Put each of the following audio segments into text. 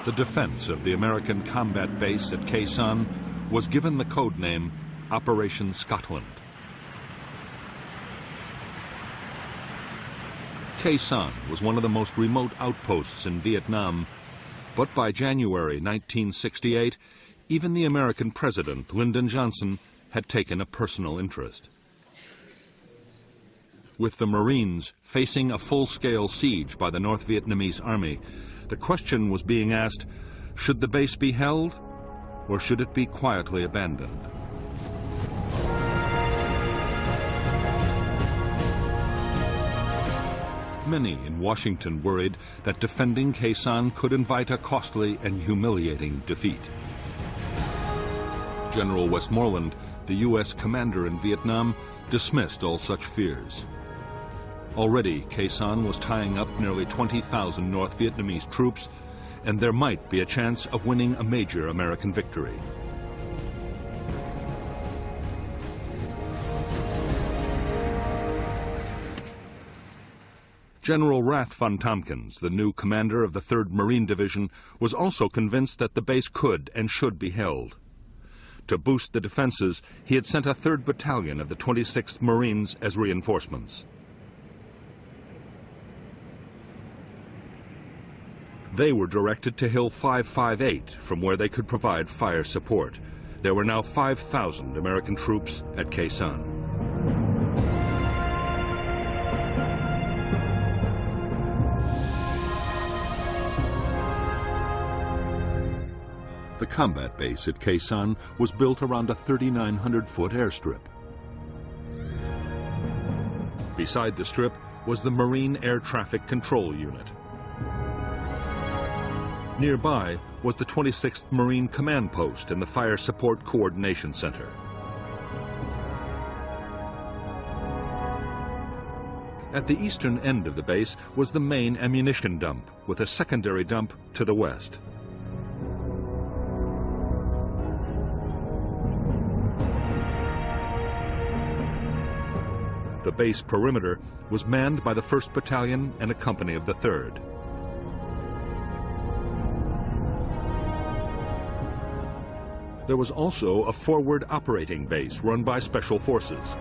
the defense of the American combat base at Khe Sanh was given the code name Operation Scotland. Khe Sanh was one of the most remote outposts in Vietnam, but by January 1968, even the American president, Lyndon Johnson, had taken a personal interest. With the Marines facing a full-scale siege by the North Vietnamese army, the question was being asked, should the base be held, or should it be quietly abandoned? Many in Washington worried that defending Khe Sanh could invite a costly and humiliating defeat. General Westmoreland, the U.S. commander in Vietnam, dismissed all such fears. Already, Khe Sanh was tying up nearly 20,000 North Vietnamese troops, and there might be a chance of winning a major American victory. General Rath von Tompkins, the new commander of the 3rd Marine Division, was also convinced that the base could and should be held. To boost the defenses, he had sent a 3rd Battalion of the 26th Marines as reinforcements. They were directed to Hill 558, from where they could provide fire support. There were now 5,000 American troops at Khe Sanh. The combat base at Khe Sanh was built around a 3,900-foot airstrip. Beside the strip was the Marine Air Traffic Control Unit. Nearby was the 26th Marine Command Post and the Fire Support Coordination Center. At the eastern end of the base was the main ammunition dump, with a secondary dump to the west. The base perimeter was manned by the 1st Battalion and a company of the 3rd. There was also a forward operating base run by Special Forces.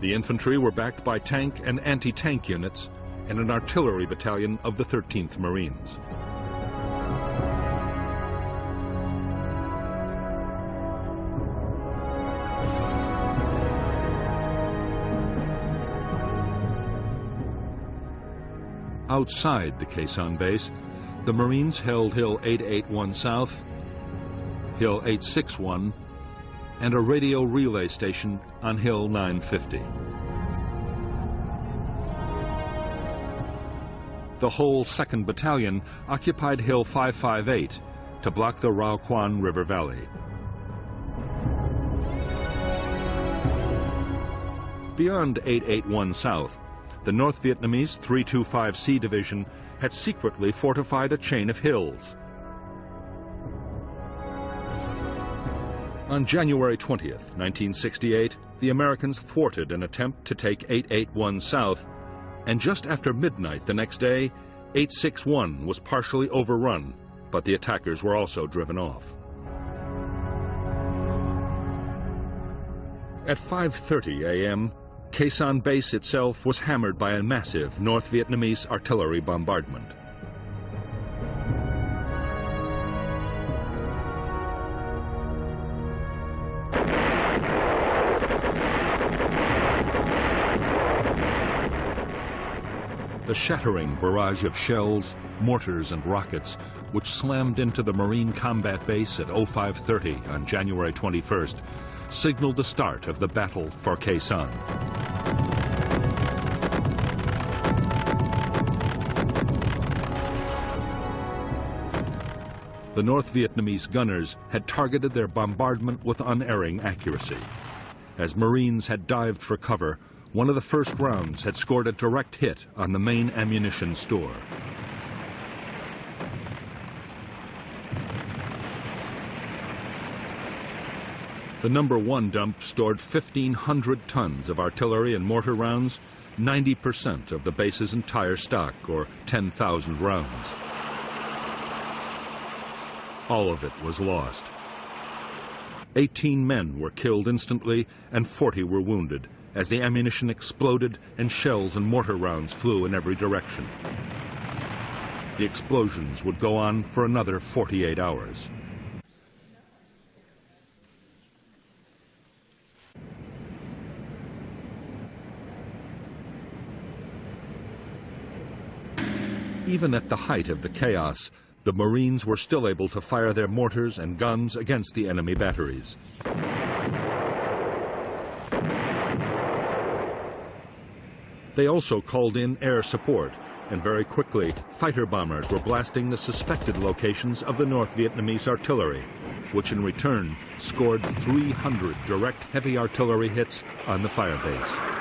The infantry were backed by tank and anti-tank units and an artillery battalion of the 13th Marines. Outside the Khe Sanh base, the Marines held Hill 881 South, Hill 861, and a radio relay station on Hill 950. The whole 2nd Battalion occupied Hill 558 to block the Rao Quan River Valley. Beyond 881 South, the North Vietnamese 325C Division had secretly fortified a chain of hills. On January 20th, 1968, the Americans thwarted an attempt to take 881 South, and just after midnight the next day, 861 was partially overrun, but the attackers were also driven off. At 5:30 a.m., Khe Sanh base itself was hammered by a massive North Vietnamese artillery bombardment. The shattering barrage of shells, mortars, and rockets, which slammed into the Marine combat base at 0530 on January 21st, signaled the start of the battle for Khe Sanh. The North Vietnamese gunners had targeted their bombardment with unerring accuracy. As Marines had dived for cover, one of the first rounds had scored a direct hit on the main ammunition store. The number 1 dump stored 1,500 tons of artillery and mortar rounds, 90% of the base's entire stock, or 10,000 rounds. All of it was lost. 18 men were killed instantly and 40 were wounded as the ammunition exploded and shells and mortar rounds flew in every direction. The explosions would go on for another 48 hours. Even at the height of the chaos, the Marines were still able to fire their mortars and guns against the enemy batteries. They also called in air support, and very quickly, fighter bombers were blasting the suspected locations of the North Vietnamese artillery, which in return scored 300 direct heavy artillery hits on the firebase.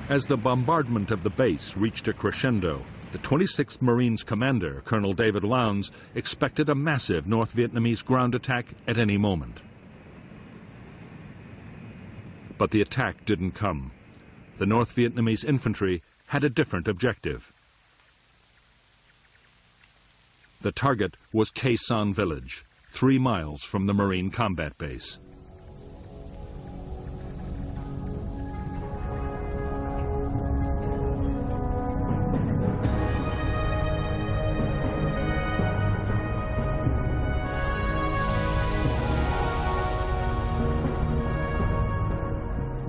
As the bombardment of the base reached a crescendo, the 26th Marines commander, Colonel David Lowndes, expected a massive North Vietnamese ground attack at any moment. But the attack didn't come. The North Vietnamese infantry had a different objective. The target was Khe Sanh village, 3 miles from the Marine combat base.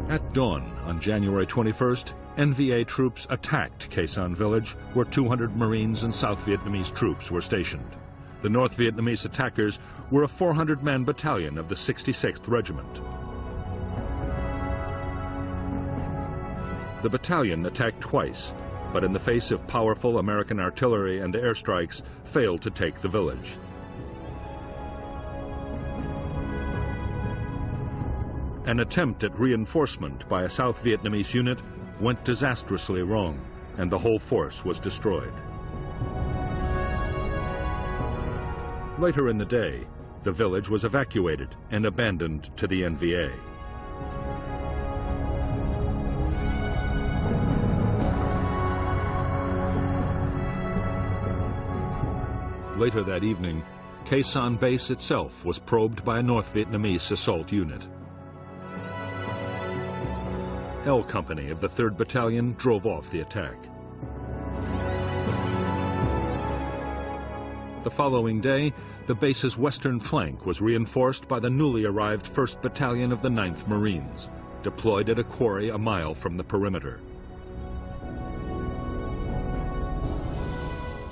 At dawn on January 21st, NVA troops attacked Khe Sanh village, where 200 Marines and South Vietnamese troops were stationed. The North Vietnamese attackers were a 400-man battalion of the 66th Regiment. The battalion attacked twice, but in the face of powerful American artillery and airstrikes, failed to take the village. An attempt at reinforcement by a South Vietnamese unit went disastrously wrong, and the whole force was destroyed. Later in the day, the village was evacuated and abandoned to the NVA. Later that evening, Khe Sanh base itself was probed by a North Vietnamese assault unit. L Company of the 3rd Battalion drove off the attack. The following day, the base's western flank was reinforced by the newly arrived 1st Battalion of the 9th Marines, deployed at a quarry a mile from the perimeter.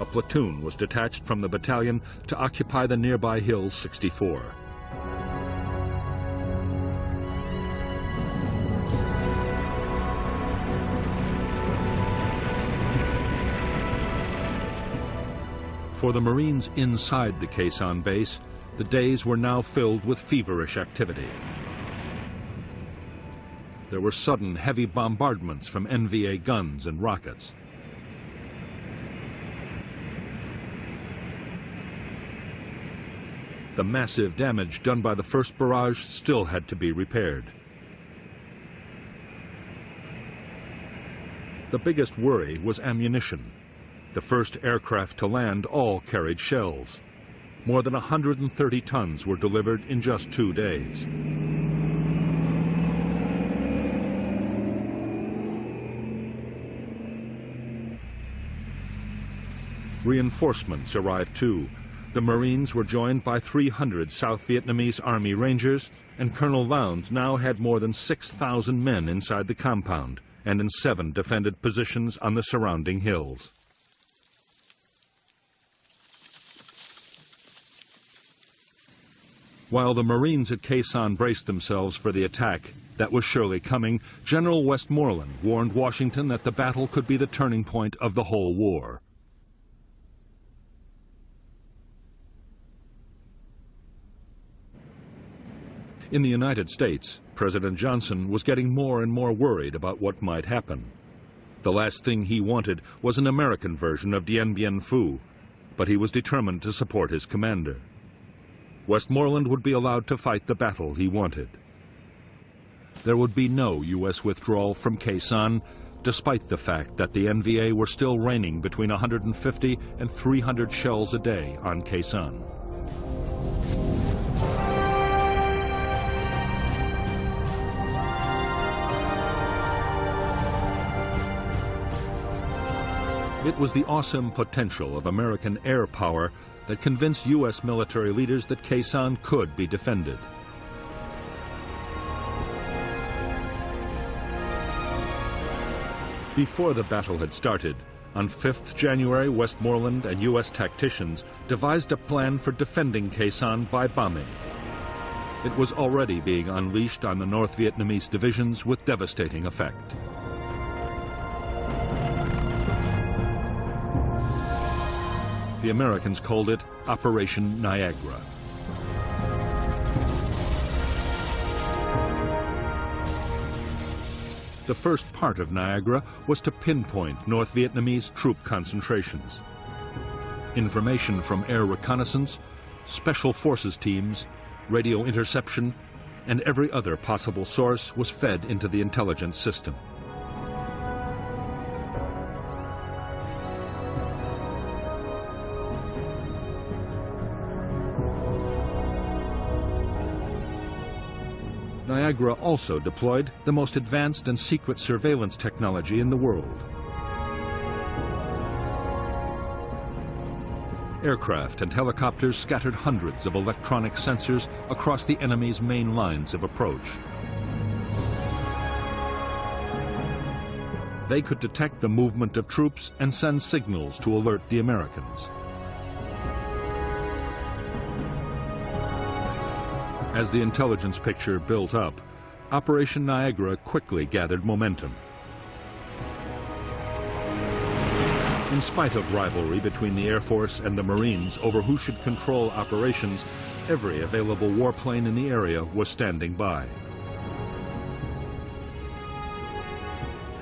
A platoon was detached from the battalion to occupy the nearby hill 64. For the Marines inside the Khe Sanh base, the days were now filled with feverish activity. There were sudden heavy bombardments from NVA guns and rockets. The massive damage done by the first barrage still had to be repaired. The biggest worry was ammunition. The first aircraft to land all carried shells. More than 130 tons were delivered in just 2 days. Reinforcements arrived too. The Marines were joined by 300 South Vietnamese Army Rangers, and Colonel Lowndes now had more than 6,000 men inside the compound and in 7 defended positions on the surrounding hills. While the Marines at Khe Sanh braced themselves for the attack that was surely coming, General Westmoreland warned Washington that the battle could be the turning point of the whole war. In the United States, President Johnson was getting more and more worried about what might happen. The last thing he wanted was an American version of Dien Bien Phu, but he was determined to support his commander. Westmoreland would be allowed to fight the battle he wanted. There would be no U.S. withdrawal from Khe Sanh, despite the fact that the NVA were still raining between 150 and 300 shells a day on Khe Sanh. It was the awesome potential of American air power that convinced U.S. military leaders that Khe Sanh could be defended. Before the battle had started, on 5th January, Westmoreland and U.S. tacticians devised a plan for defending Khe Sanh by bombing. It was already being unleashed on the North Vietnamese divisions with devastating effect. The Americans called it Operation Niagara. The first part of Niagara was to pinpoint North Vietnamese troop concentrations. Information from air reconnaissance, special forces teams, radio interception, and every other possible source was fed into the intelligence system. Niagara also deployed the most advanced and secret surveillance technology in the world. Aircraft and helicopters scattered hundreds of electronic sensors across the enemy's main lines of approach. They could detect the movement of troops and send signals to alert the Americans. As the intelligence picture built up, Operation Niagara quickly gathered momentum. In spite of rivalry between the Air Force and the Marines over who should control operations, every available warplane in the area was standing by.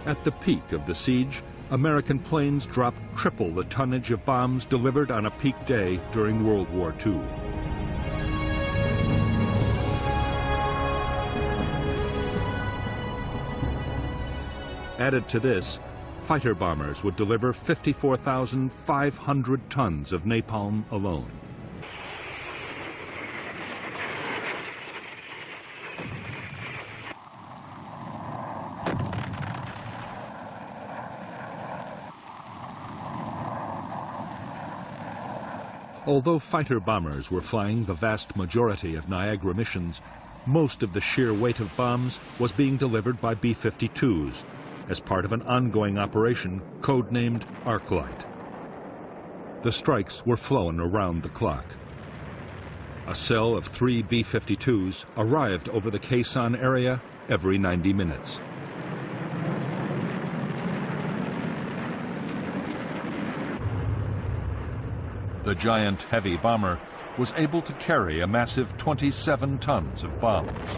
At the peak of the siege, American planes dropped triple the tonnage of bombs delivered on a peak day during World War II. Added to this, fighter bombers would deliver 54,500 tons of napalm alone. Although fighter bombers were flying the vast majority of Niagara missions, most of the sheer weight of bombs was being delivered by B-52s, as part of an ongoing operation codenamed Arclight. The strikes were flown around the clock. A cell of 3 B-52s arrived over the Khe Sanh area every 90 minutes. The giant heavy bomber was able to carry a massive 27 tons of bombs.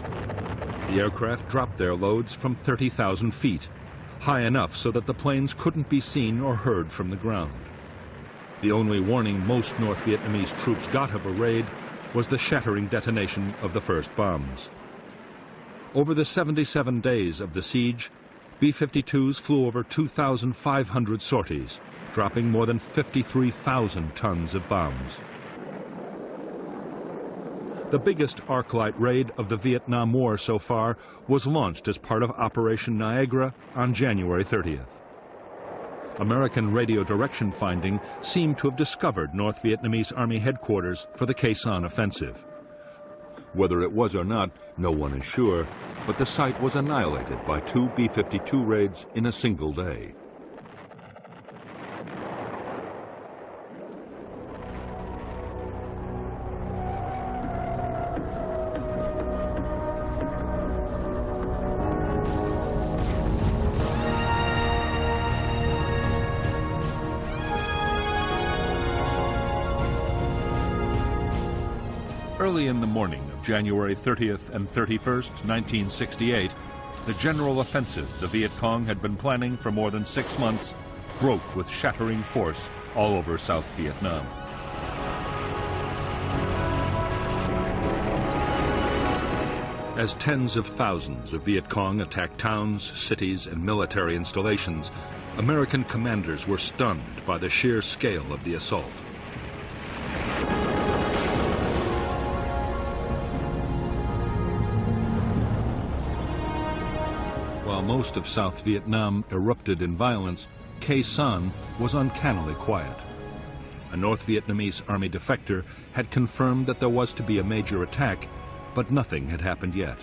The aircraft dropped their loads from 30,000 feet, high enough so that the planes couldn't be seen or heard from the ground. The only warning most North Vietnamese troops got of a raid was the shattering detonation of the first bombs. Over the 77 days of the siege, B-52s flew over 2,500 sorties, dropping more than 53,000 tons of bombs. The biggest Arclight raid of the Vietnam War so far was launched as part of Operation Niagara on January 30th. American radio direction finding seemed to have discovered North Vietnamese Army headquarters for the Khe Sanh offensive. Whether it was or not, no one is sure, but the site was annihilated by 2 B-52 raids in a single day. Early in the morning of January 30th and 31st, 1968, the general offensive the Viet Cong had been planning for more than 6 months broke with shattering force all over South Vietnam. As tens of thousands of Viet Cong attacked towns, cities, and military installations, American commanders were stunned by the sheer scale of the assault. While most of South Vietnam erupted in violence, Khe Sanh was uncannily quiet. A North Vietnamese army defector had confirmed that there was to be a major attack, but nothing had happened yet.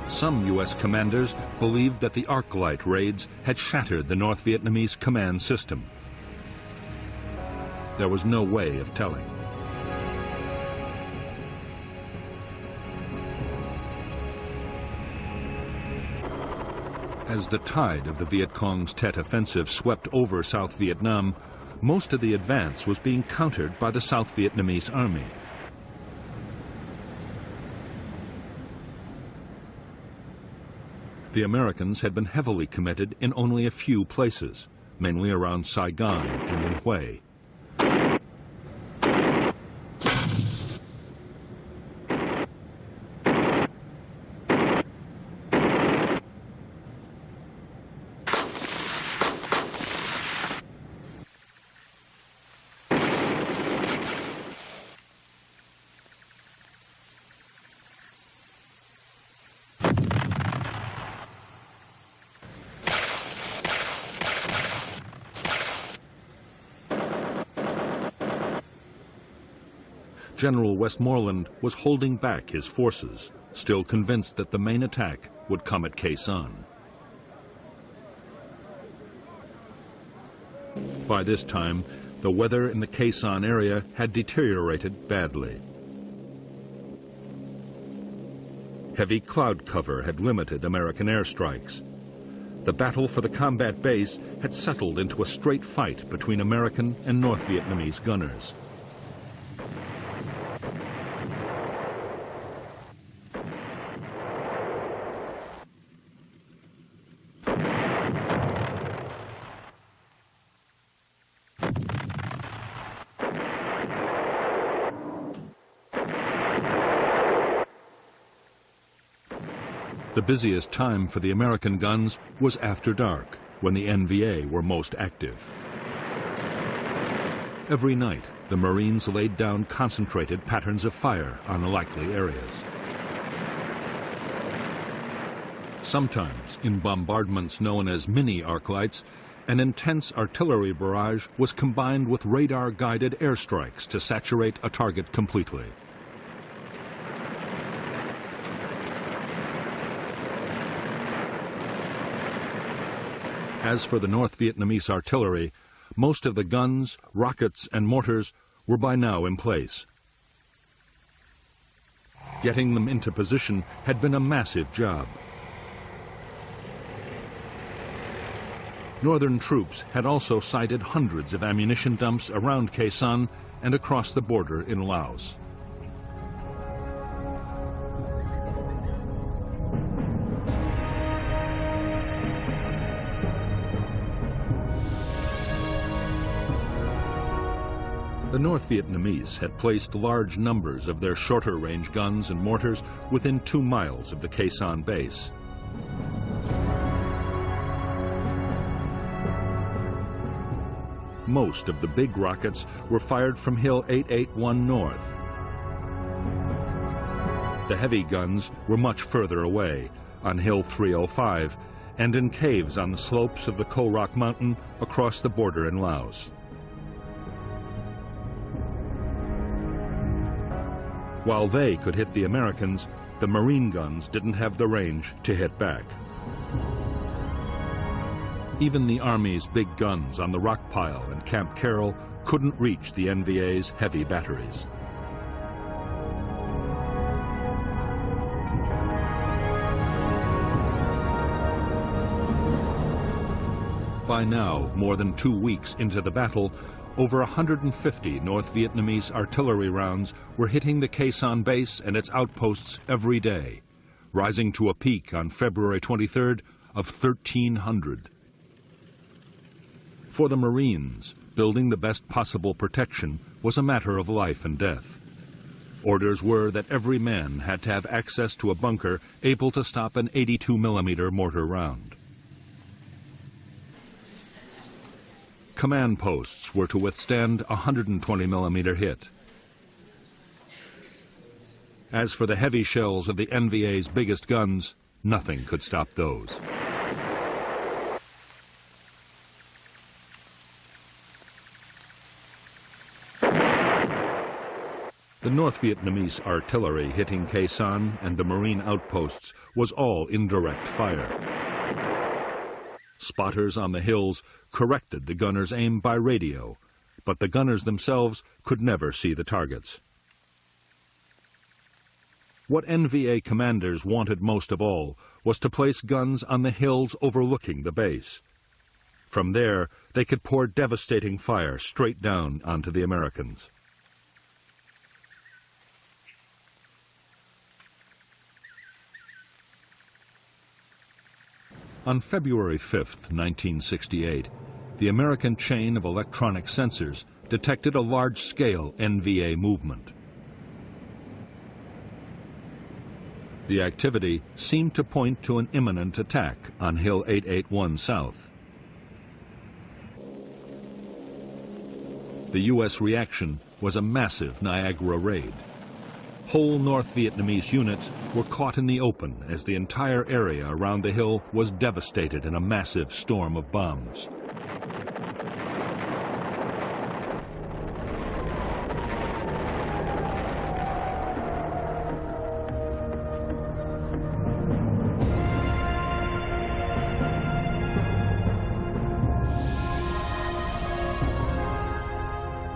Some U.S. commanders believed that the Arclight raids had shattered the North Vietnamese command system. There was no way of telling. As the tide of the Viet Cong's Tet Offensive swept over South Vietnam, most of the advance was being countered by the South Vietnamese army. The Americans had been heavily committed in only a few places, mainly around Saigon and in Hue. General Westmoreland was holding back his forces, still convinced that the main attack would come at Khe Sanh. By this time, the weather in the Khe Sanh area had deteriorated badly. Heavy cloud cover had limited American airstrikes. The battle for the combat base had settled into a straight fight between American and North Vietnamese gunners. The busiest time for the American guns was after dark, when the NVA were most active. Every night, the Marines laid down concentrated patterns of fire on the likely areas. Sometimes, in bombardments known as mini-arclights, an intense artillery barrage was combined with radar-guided airstrikes to saturate a target completely. As for the North Vietnamese artillery, most of the guns, rockets, and mortars were by now in place. Getting them into position had been a massive job. Northern troops had also sighted hundreds of ammunition dumps around Khe Sanh and across the border in Laos. The North Vietnamese had placed large numbers of their shorter-range guns and mortars within 2 miles of the Khe Sanh base. Most of the big rockets were fired from Hill 881 North. The heavy guns were much further away, on Hill 305, and in caves on the slopes of the Ko Rock Mountain across the border in Laos. While they could hit the Americans, the Marine guns didn't have the range to hit back. Even the Army's big guns on the Rock Pile and Camp Carroll couldn't reach the NVA's heavy batteries. By now, more than 2 weeks into the battle, over 150 North Vietnamese artillery rounds were hitting the Khe Sanh base and its outposts every day, rising to a peak on February 23rd of 1,300. For the Marines, building the best possible protection was a matter of life and death. Orders were that every man had to have access to a bunker able to stop an 82mm mortar round. Command posts were to withstand a 120mm hit. As for the heavy shells of the NVA's biggest guns, nothing could stop those. The North Vietnamese artillery hitting Khe Sanh and the Marine outposts was all indirect fire. Spotters on the hills corrected the gunners' aim by radio, but the gunners themselves could never see the targets. What NVA commanders wanted most of all was to place guns on the hills overlooking the base. From there, they could pour devastating fire straight down onto the Americans. On February 5, 1968, the American chain of electronic sensors detected a large-scale NVA movement. The activity seemed to point to an imminent attack on Hill 881 South. The U.S. reaction was a massive Niagara raid. Whole North Vietnamese units were caught in the open as the entire area around the hill was devastated in a massive storm of bombs.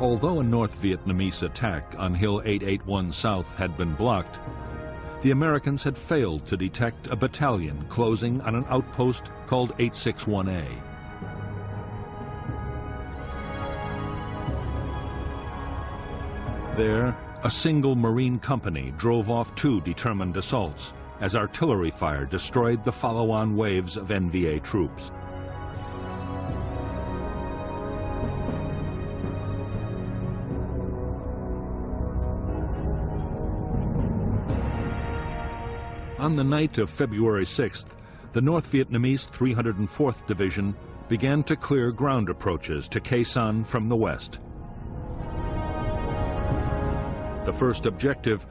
Although a North Vietnamese attack on Hill 881 South had been blocked, the Americans had failed to detect a battalion closing on an outpost called 861A. There, a single Marine company drove off two determined assaults as artillery fire destroyed the follow-on waves of NVA troops. On the night of February 6th, the North Vietnamese 304th Division began to clear ground approaches to Khe Sanh from the west. The first objective